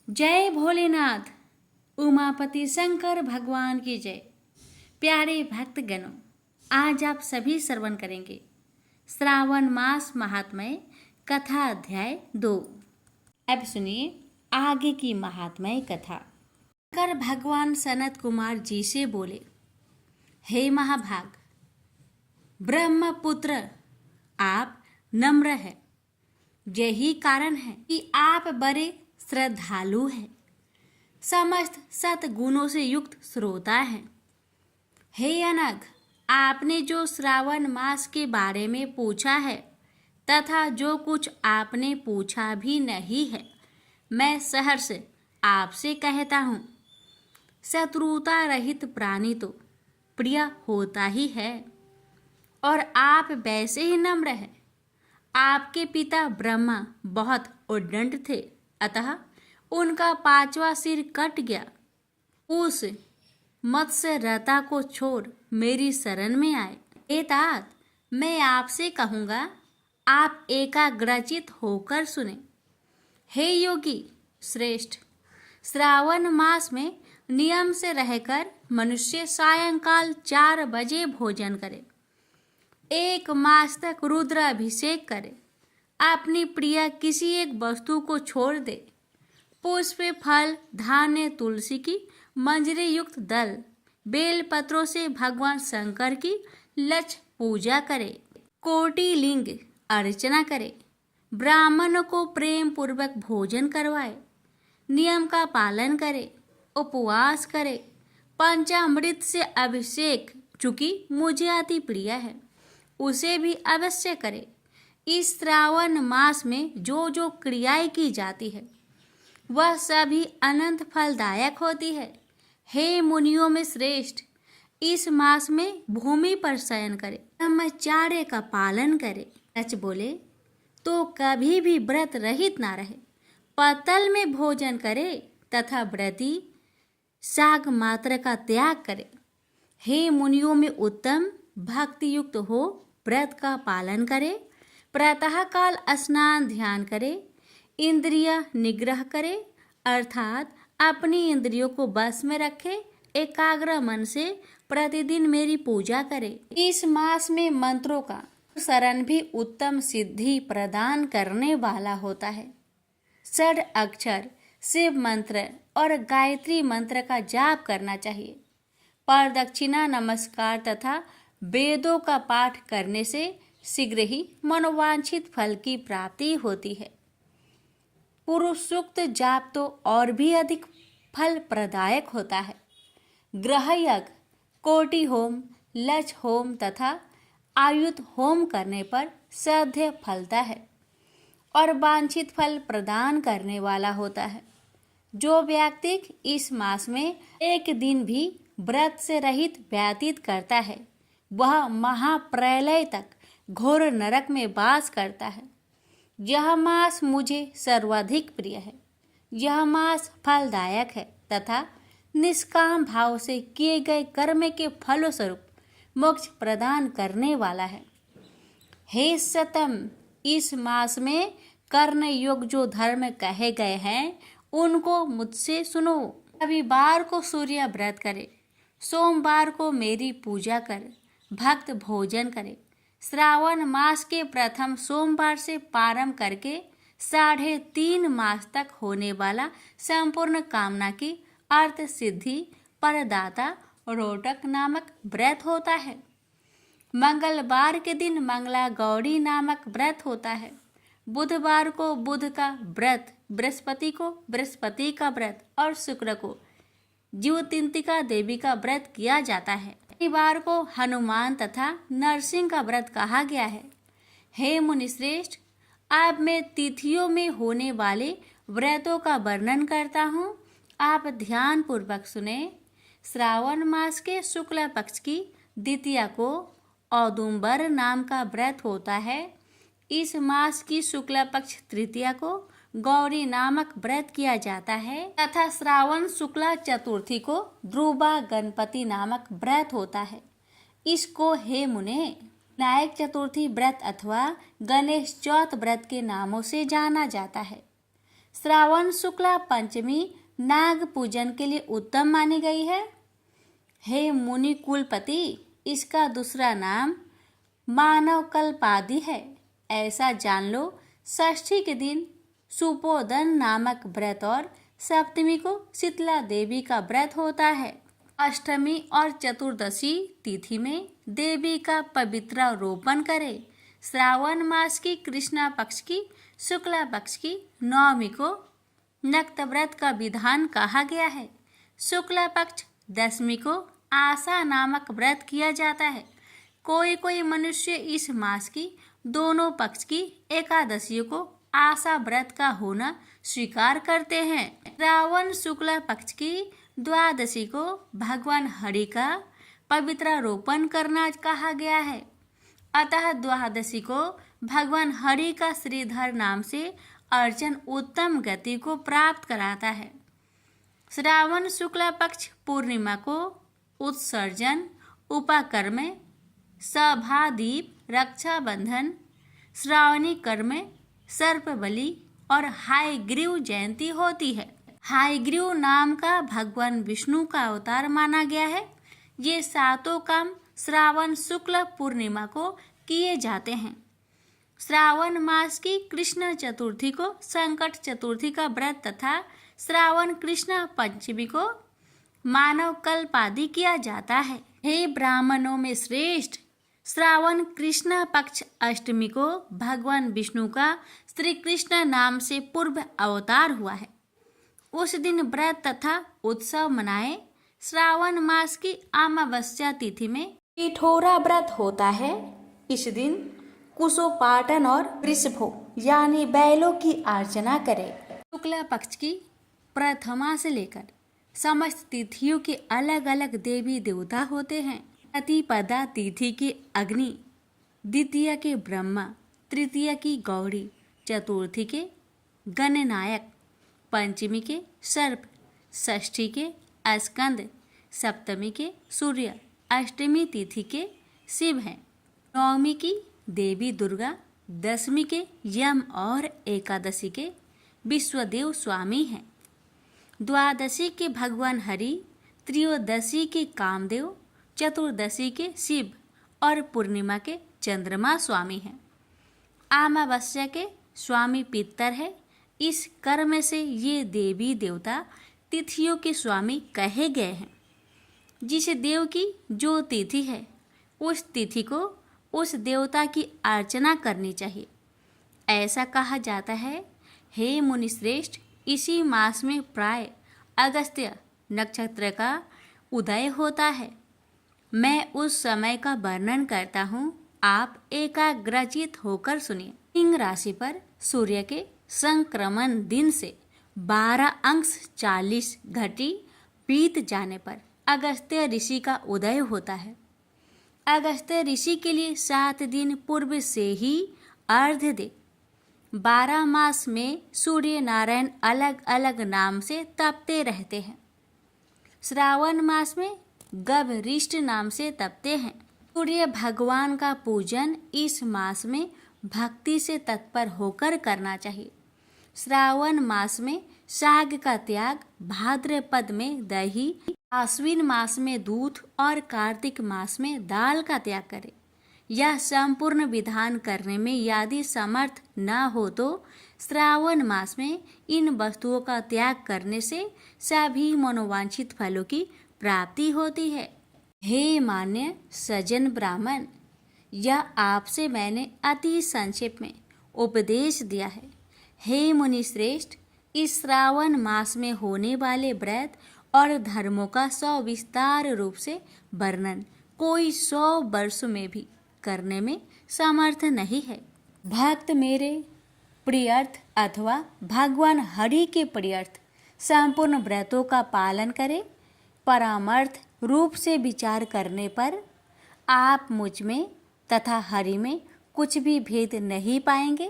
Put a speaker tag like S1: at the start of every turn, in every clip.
S1: जय भोलेनाथ। उमापति शंकर भगवान की जय। प्यारे भक्तगणों, आज आप सभी श्रवण करेंगे श्रावण मास महात्म्य कथा अध्याय 2। अब सुनिए आगे की महात्म्य कथा। शंकर भगवान सनत कुमार जी से बोले, हे महाभाग, ब्रह्मपुत्र, आप नम्र है। यही कारण है कि आप बड़े श्रद्धालु हैं, समस्त सतगुणों से युक्त श्रोता हैं। हे अनघ, आपने जो श्रावण मास के बारे में पूछा है तथा जो कुछ आपने पूछा भी नहीं है, मैं सहर्ष आपसे कहता हूँ। शत्रुता रहित प्राणी तो प्रिय होता ही है, और आप वैसे ही नम्र हैं। आपके पिता ब्रह्मा बहुत उद्दंड थे, अतः उनका 5वां सिर कट गया। उस मत्स्य रता को छोड़ मेरी शरण में आए। हे तात, मैं आपसे कहूँगा, आप एकाग्रचित होकर सुने। हे योगी श्रेष्ठ, श्रावण मास में नियम से रहकर मनुष्य सायंकाल 4 बजे भोजन करे, 1 मास तक रुद्राभिषेक करे, अपनी प्रिय किसी एक वस्तु को छोड़ दे, पुष्प, फल, धान्य, तुलसी की मंजरी युक्त दल, बेल पत्रों से भगवान शंकर की लक्ष्य पूजा करे, कोटि लिंग अर्चना करे, ब्राह्मण को प्रेम पूर्वक भोजन करवाए, नियम का पालन करे, उपवास करे, पंचामृत से अभिषेक, चूंकि मुझे अति प्रिय है, उसे भी अवश्य करे। इस श्रावण मास में जो जो क्रियाएं की जाती है वह सभी अनंत फलदायक होती है। हे मुनियों में श्रेष्ठ, इस मास में भूमि पर शयन करे, ब्रह्मचार्य का पालन करे। सच बोले तो कभी भी व्रत रहित ना रहे, पतल में भोजन करे तथा व्रती शाक मात्र का त्याग करे। हे मुनियों में उत्तम, भक्ति युक्त हो, व्रत का पालन करे, प्रातः काल स्नान ध्यान करे, इंद्रिय निग्रह करे, अर्थात अपनी इंद्रियों को बस में रखे, एकाग्र मन से प्रतिदिन मेरी पूजा करे। इस मास में मंत्रों का शरण भी उत्तम सिद्धि प्रदान करने वाला होता है। 6 अक्षर शिव मंत्र और गायत्री मंत्र का जाप करना चाहिए। प्रदक्षिणा, नमस्कार तथा वेदों का पाठ करने से शीघ्र ही मनोवांछित फल की प्राप्ति होती है। पुरुष सूक्त जाप तो और भी अधिक फल प्रदायक होता है। ग्रह यज्ञ, कोटि होम, लक्ष्य होम तथा आयुध होम करने पर श्रद्धेय फलता है और वांछित फल प्रदान करने वाला होता है। जो व्यक्ति इस मास में एक दिन भी व्रत से रहित व्यतीत करता है, वह महाप्रलय तक घोर नरक में वास करता है। यह मास मुझे सर्वाधिक प्रिय है। यह मास फलदायक है तथा निष्काम भाव से किए गए कर्म के फलस्वरूप मोक्ष प्रदान करने वाला है। हे सतम, इस मास में करने योग्य जो धर्म कहे गए हैं उनको मुझसे सुनो। रविवार को सूर्य व्रत करे, सोमवार को मेरी पूजा करे, भक्त भोजन करे, श्रावण मास के प्रथम सोमवार से प्रारंभ करके 3.5 मास तक होने वाला संपूर्ण कामना की अर्थ सिद्धि परदाता रोटक नामक व्रत होता है। मंगलवार के दिन मंगला गौरी नामक व्रत होता है। बुधवार को बुध का व्रत, बृहस्पति को बृहस्पति का व्रत और शुक्र को ज्योतिंतिका देवी का व्रत किया जाता है। शनिवार को हनुमान तथा नरसिंह का व्रत कहा गया है। हे मुनिश्रेष्ठ, अब मैं तिथियों में होने वाले व्रतों का वर्णन करता हूँ, आप ध्यान पूर्वक सुने। श्रावण मास के शुक्ल पक्ष की द्वितीया को औदुंबर नाम का व्रत होता है। इस मास की शुक्ल पक्ष तृतीया को गौरी नामक व्रत किया जाता है तथा श्रावण शुक्ला चतुर्थी को ध्रुवा गणपति नामक व्रत होता है। इसको हे मुने विनायक चतुर्थी व्रत अथवा गणेश चौथ व्रत के नामों से जाना जाता है। श्रावण शुक्ला पंचमी नाग पूजन के लिए उत्तम मानी गई है। हे मुनि कुलपति, इसका दूसरा नाम मानव कल्पादि है, ऐसा जान लो। षष्ठी के दिन सुपोदन नामक व्रत और सप्तमी को शीतला देवी का व्रत होता है। अष्टमी और चतुर्दशी तिथि में देवी का पवित्र रोपण करें। श्रावण मास की कृष्णा पक्ष की शुक्ला पक्ष की नवमी को नक्त व्रत का विधान कहा गया है। शुक्ला पक्ष दशमी को आशा नामक व्रत किया जाता है। कोई कोई मनुष्य इस मास की दोनों पक्ष की एकादशियों को आशा व्रत का होना स्वीकार करते हैं। श्रावण शुक्ला पक्ष की द्वादशी को भगवान हरि का पवित्र रोपण करना कहा गया है। अतः द्वादशी को भगवान हरि का श्रीधर नाम से अर्चन उत्तम गति को प्राप्त कराता है। श्रावण शुक्ला पक्ष पूर्णिमा को उत्सर्जन, उपकर्म, सभादीप, रक्षाबंधन, श्रावणी कर्म, सर्पबलि और हायग्रीव जयंती होती है। हायग्रीव नाम का भगवान विष्णु का अवतार माना गया है। ये सातों काम श्रावण शुक्ल पूर्णिमा को किए जाते हैं। श्रावण मास की कृष्ण चतुर्थी को संकट चतुर्थी का व्रत तथा श्रावण कृष्ण पंचमी को मानव कल्पादि किया जाता है। हे ब्राह्मणों में श्रेष्ठ, श्रावण कृष्ण पक्ष अष्टमी को भगवान विष्णु का श्री कृष्ण नाम से पूर्व अवतार हुआ है। उस दिन व्रत तथा उत्सव मनाए। श्रावण मास की अमावस्या तिथि में पिठोरा व्रत होता है। इस दिन कुशोपाटन और वृषभों यानी बैलों की अर्चना करें। शुक्ला पक्ष की प्रथमा से लेकर समस्त तिथियों के अलग अलग देवी देवता होते हैं। प्रतिपदा तिथि के अग्नि, द्वितीय के ब्रह्मा, तृतीय की गौरी, चतुर्थी के गणनायक, पंचमी के सर्प, षष्ठी के स्कंद, सप्तमी के सूर्य, अष्टमी तिथि के शिव हैं। नवमी की देवी दुर्गा, दशमी के यम और एकादशी के विश्वदेव स्वामी हैं। द्वादशी के भगवान हरि, त्रयोदशी के कामदेव, चतुर्दशी के शिव और पूर्णिमा के चंद्रमा स्वामी हैं। अमावस्या के स्वामी पितर है। इस कर्म से ये देवी देवता तिथियों के स्वामी कहे गए हैं। जिस देव की जो तिथि है उस तिथि को उस देवता की अर्चना करनी चाहिए, ऐसा कहा जाता है। हे मुनिश्रेष्ठ, इसी मास में प्राय अगस्त्य नक्षत्र का उदय होता है। मैं उस समय का वर्णन करता हूँ, आप एकाग्रचित होकर सुनिए। सिंह राशि पर सूर्य के संक्रमण दिन से 12 अंश 40 घटी बीत जाने पर अगस्त्य ऋषि का उदय होता है। अगस्त्य ऋषि के लिए 7 दिन पूर्व से ही अर्घ्य दे। 12 मास में सूर्य नारायण अलग अलग नाम से तपते रहते हैं। श्रावण मास में गभरिष्ठ नाम से तपते हैं। सूर्य भगवान का पूजन इस मास में भक्ति से तत्पर होकर करना चाहिए। श्रावण मास में शाग का त्याग, भाद्रपद में दही, आश्विन मास में दूध और कार्तिक मास में दाल का त्याग करें। यह संपूर्ण विधान करने में यदि समर्थ न हो तो श्रावण मास में इन वस्तुओं का त्याग करने से सभी मनोवांछित फलों की प्राप्ति होती है। हे मान्य सज्जन ब्राह्मण, यह आपसे मैंने अति संक्षेप में उपदेश दिया है। हे मुनि श्रेष्ठ, इस श्रावण मास में होने वाले व्रत और धर्मों का सविस्तार रूप से वर्णन कोई 100 वर्षों में भी करने में समर्थ नहीं है। भक्त मेरे प्रियर्थ अथवा भगवान हरि के प्रियर्थ संपूर्ण व्रतों का पालन करें। परामर्थ रूप से विचार करने पर आप मुझ में तथा हरि में कुछ भी भेद नहीं पाएंगे।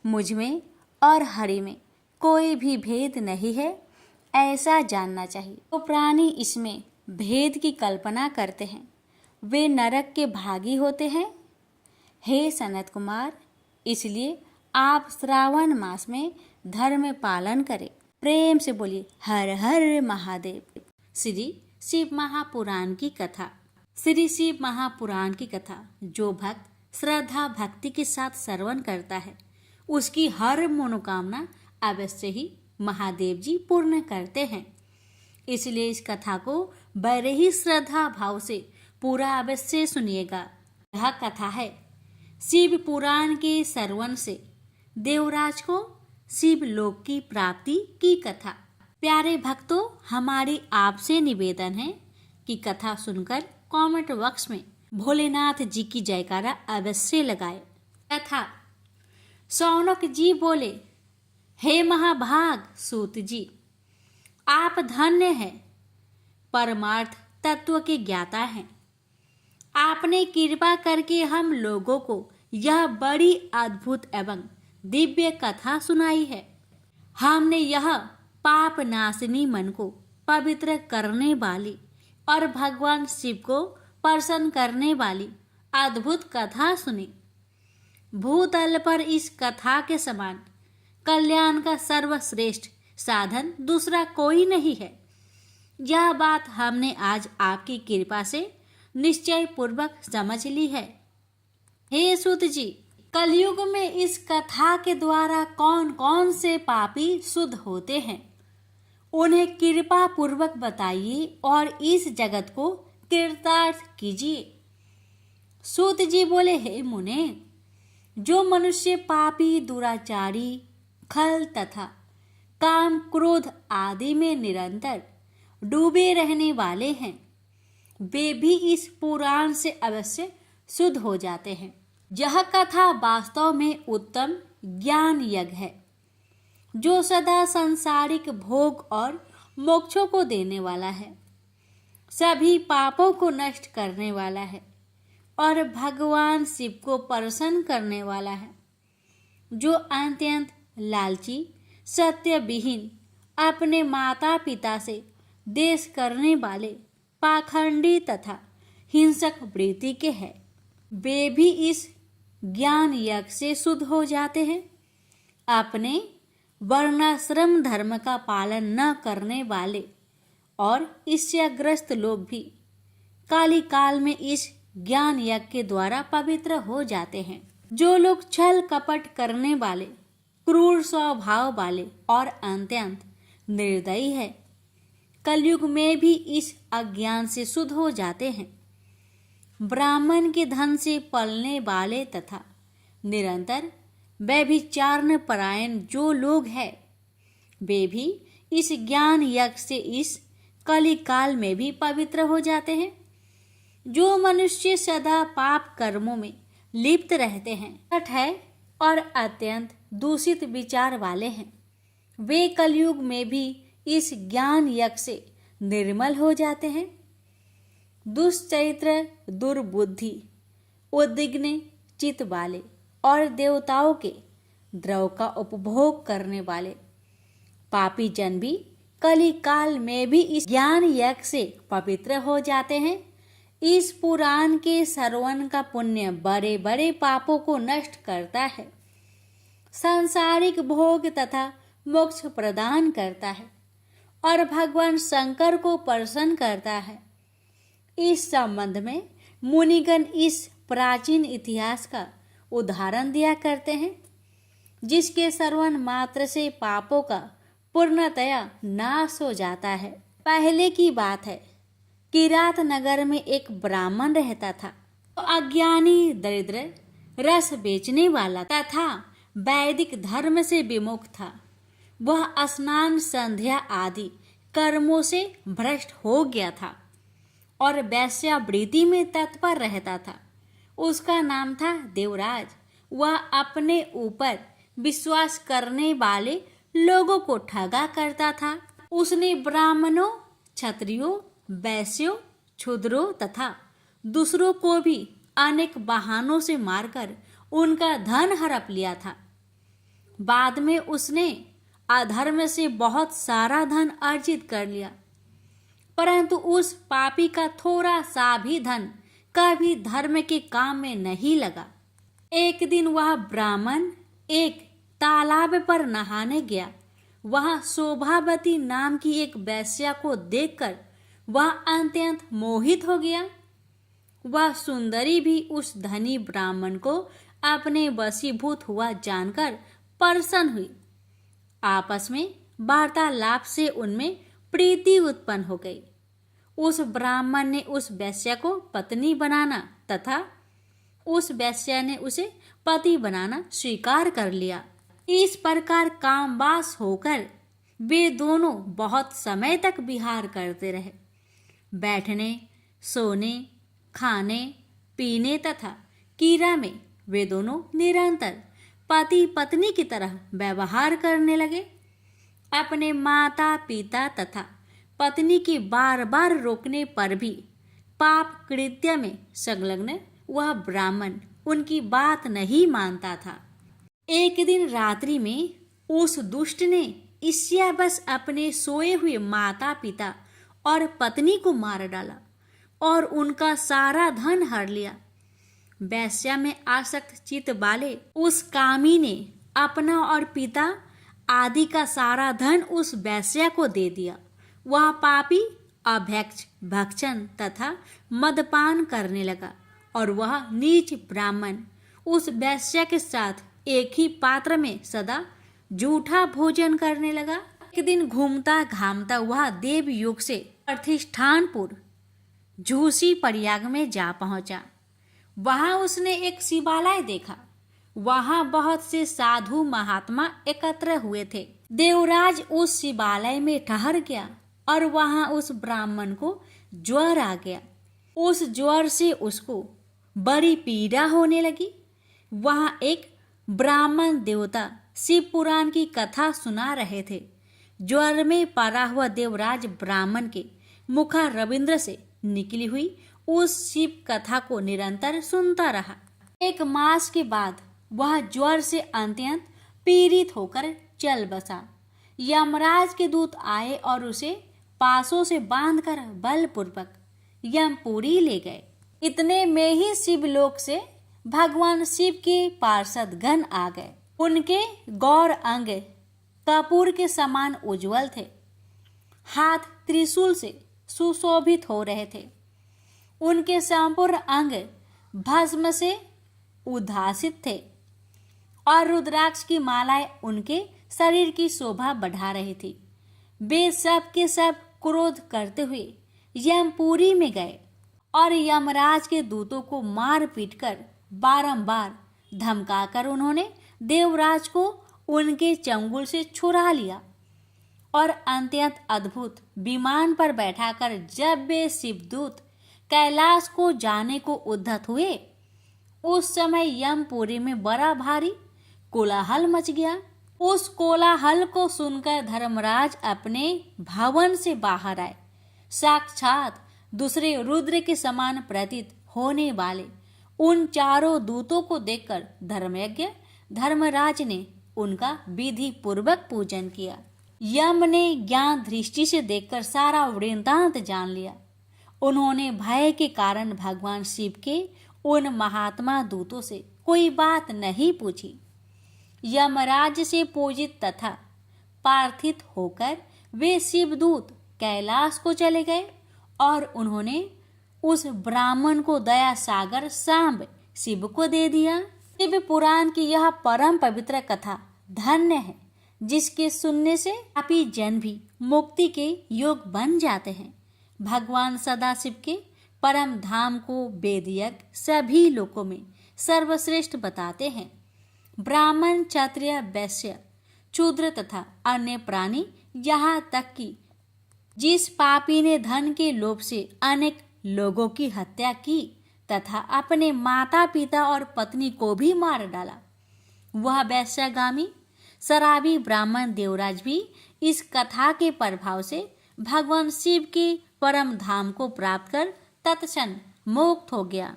S1: मुझ में और हरि में कोई भी भेद नहीं है, ऐसा जानना चाहिए। तो प्राणी इसमें भेद की कल्पना करते हैं, वे नरक के भागी होते हैं। हे सनत कुमार, इसलिए आप श्रावण मास में धर्म पालन करें। प्रेम से बोलिए हर हर महादेव। श्री शिव महापुराण की कथा। श्री शिव महापुराण की कथा जो भक्त श्रद्धा भक्ति के साथ श्रवण करता है उसकी हर मनोकामना अवश्य ही महादेव जी पूर्ण करते हैं। इसलिए इस कथा को बड़े ही श्रद्धा भाव से पूरा अवश्य सुनिएगा। यह कथा है शिव पुराण के श्रवण से देवराज को शिव लोक की प्राप्ति की कथा। प्यारे भक्तों, हमारी आपसे निवेदन है कि कथा सुनकर कमेंट बॉक्स में भोलेनाथ जी की जयकारा अवश्य लगाए। कथा। शौनक जी बोले, हे महाभाग सूत जी, आप धन्य हैं, परमार्थ तत्व के ज्ञाता हैं। आपने कृपा करके हम लोगों को यह बड़ी अद्भुत एवं दिव्य कथा सुनाई है। हमने यह पाप नाशिनी मन को पवित्र करने वाली और भगवान शिव को प्रसन्न करने वाली अद्भुत कथा सुनी। भूतल पर इस कथा के समान कल्याण का सर्वश्रेष्ठ साधन दूसरा कोई नहीं है। यह बात हमने आज आपकी कृपा से निश्चय पूर्वक समझ ली है। हे सूत जी, कलयुग में इस कथा के द्वारा कौन कौन से पापी शुद्ध होते हैं उन्हें कृपा पूर्वक बताइए और इस जगत को कृतार्थ कीजिए। सूत जी बोले, हे मुने, जो मनुष्य पापी, दुराचारी, खल तथा काम क्रोध आदि में निरंतर डूबे रहने वाले हैं वे भी इस पुराण से अवश्य शुद्ध हो जाते हैं। यह कथा वास्तव में उत्तम ज्ञान यज्ञ है जो सदा सांसारिक भोग और मोक्षों को देने वाला है, सभी पापों को नष्ट करने वाला है और भगवान शिव को प्रसन्न करने वाला है। जो अत्यंत लालची, सत्य विहीन, अपने माता पिता से देश करने वाले, पाखंडी तथा हिंसक वृत्ति के हैं वे भी इस ज्ञान यज्ञ से शुद्ध हो जाते हैं। अपने वर्णाश्रम धर्म का पालन न करने वाले और इससे ग्रस्त लोग भी काली काल में इस ज्ञान यज्ञ के द्वारा पवित्र हो जाते हैं। जो लोग छल कपट करने वाले, क्रूर स्वभाव वाले और अत्यंत निर्दयी है कलयुग में भी इस अज्ञान से शुद्ध हो जाते हैं। ब्राह्मण के धन से पलने वाले तथा निरंतर व्यभिचारण परायण जो लोग हैं वे भी इस ज्ञान यज्ञ से इस कली काल में भी पवित्र हो जाते हैं। जो मनुष्य सदा पाप कर्मों में लिप्त रहते हैं, कपट है और अत्यंत दूषित विचार वाले हैं वे कलयुग में भी इस ज्ञान यज्ञ से निर्मल हो जाते हैं। दुष्चरित्र, दुर्बुद्धि, उद्विग्न चित्त वाले और देवताओं के द्रव का उपभोग करने वाले पापी जन भी कली काल में भी इस ज्ञान यज्ञ से पवित्र हो जाते हैं। इस पुराण के श्रवण का पुण्य बड़े बड़े पापों को नष्ट करता है, सांसारिक भोग तथा मोक्ष प्रदान करता है और भगवान शंकर को प्रसन्न करता है। इस संबंध में मुनिगण इस प्राचीन इतिहास का उदाहरण दिया करते हैं जिसके श्रवण मात्र से पापों का पूर्णतया नाश हो जाता है। पहले की बात है, किरात नगर में एक ब्राह्मण रहता था। अज्ञानी, दरिद्र, रस बेचने वाला तथा वैदिक धर्म से विमुख था। वह स्नान, संध्या आदि कर्मों से भ्रष्ट हो गया था और वैश्यावृत्ति में तत्पर रहता था। उसका नाम था देवराज। वह अपने ऊपर विश्वास करने वाले लोगों को ठगा करता था। उसने ब्राह्मणों, क्षत्रियों, वैश्यों, क्षुद्रों तथा दूसरों को भी अनेक बहानों से मारकर उनका धन हड़प लिया था। बाद में उसने अधर्म से बहुत सारा धन अर्जित कर लिया, परंतु उस पापी का थोड़ा सा भी धन कभी धर्म के काम में नहीं लगा। एक दिन वह ब्राह्मण एक तालाब पर नहाने गया। वहां शोभावती नाम की एक वेश्या को देखकर वह अत्यंत मोहित हो गया। वह सुंदरी भी उस धनी ब्राह्मण को अपने वशीभूत हुआ जानकर प्रसन्न हुई। आपस में वार्तालाप से उनमें प्रीति उत्पन्न हो गई। उस ब्राह्मण ने उस वेश्या को पत्नी बनाना तथा उस वेश्या ने उसे पति बनाना स्वीकार कर लिया। इस प्रकार कामवास होकर वे दोनों बहुत समय तक विहार करते रहे। बैठने, सोने, खाने, पीने तथा क्रीड़ा में वे दोनों निरंतर पति पत्नी की तरह व्यवहार करने लगे। अपने माता पिता तथा पत्नी की बार बार रोकने पर भी पाप कृत्य में संलग्न वह ब्राह्मण उनकी बात नहीं मानता था। एक दिन रात्रि में उस दुष्ट ने ईर्ष्यावश अपने सोए हुए माता पिता और पत्नी को मार डाला और उनका सारा धन हर लिया। वेश्या में आसक्त चित्त वाले उस कामी ने अपना और पिता आदि का सारा धन उस वेश्या को दे दिया। वह पापी अभैक्ष भक्षण तथा मदपान करने लगा और वह नीच ब्राह्मण उस वेश्या के साथ एक ही पात्र में सदा जूठा भोजन करने लगा। एक दिन घूमता घामता वह देवयुग से प्रतिष्ठानपुर झूसी प्रयाग में जा पहुंचा। वहां उसने एक शिवालय देखा। वहां बहुत से साधु महात्मा एकत्र हुए थे। देवराज उस शिवालय में ठहर गया और वहां उस ब्राह्मण को ज्वर आ गया। उस ज्वर से उसको बड़ी पीड़ा होने लगी। वहां एक ब्राह्मण देवता शिव पुराण की कथा सुना रहे थे। ज्वर में पड़ा हुआ देवराज ब्राह्मण के मुखा रविंद्र से निकली हुई उस शिव कथा को निरंतर सुनता रहा। एक मास के बाद वह ज्वर से अत्यंत पीड़ित होकर चल बसा। यमराज के दूत आए और उसे पासों से बांधकर बलपूर्वक यमपुरी ले गए। इतने में ही शिवलोक से भगवान शिव के पार्षद गण आ गए। उनके गौर अंग कपूर के समान उज्जवल थे। हाथ त्रिशूल से सुशोभित हो रहे थे। उनके संपूर्ण अंग भस्म से उद्भासित थे और रुद्राक्ष की मालाएं उनके शरीर की शोभा बढ़ा रही थी। वे सब के सब क्रोध करते हुए यमपुरी में गए और यमराज के दूतों को मार पीट कर बारंबार धमकाकर उन्होंने देवराज को उनके चंगुल से छुड़ा लिया और अत्यंत अद्भुत विमान पर बैठाकर जब वे शिवदूत कैलाश को जाने को उद्यत हुए, उस समय यमपुरी में बड़ा भारी कोलाहल मच गया। उस कोलाहल को सुनकर धर्मराज अपने भवन से बाहर आए। साक्षात दूसरे रुद्र के समान प्रतीत होने वाले उन चारों दूतों को देखकर धर्मयज्ञ धर्मराज ने उनका विधि पूर्वक पूजन किया। यम ने ज्ञान दृष्टि से देखकर सारा वृत्तांत जान लिया। उन्होंने भय के कारण भगवान शिव के उन महात्मा दूतों से कोई बात नहीं पूछी। यमराज से पूजित तथा प्रार्थित होकर वे शिवदूत कैलाश को चले गए और उन्होंने उस ब्राह्मण को दया सागर सांब शिव को दे दिया। शिव पुराण की यह परम पवित्र कथा धन्य है, जिसके सुनने से पापी जन भी मुक्ति के योग बन जाते हैं। भगवान सदाशिव के परम धाम को वेदयज्ञ सभी लोकों में सर्वश्रेष्ठ बताते हैं। ब्राह्मण, क्षत्रिय, वैश्य, शूद्र तथा अन्य प्राणी, यहाँ तक कि जिस पापी ने धन के लोभ से अनेक लोगों की हत्या की तथा अपने माता पिता और पत्नी को भी मार डाला, वह वैश्यगामी शराबी ब्राह्मण देवराज भी इस कथा के प्रभाव से भगवान शिव के परम धाम को प्राप्त कर तत्क्षण मुक्त हो गया।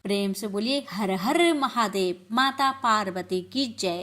S1: प्रेम से बोलिए हर हर महादेव। माता पार्वती की जय।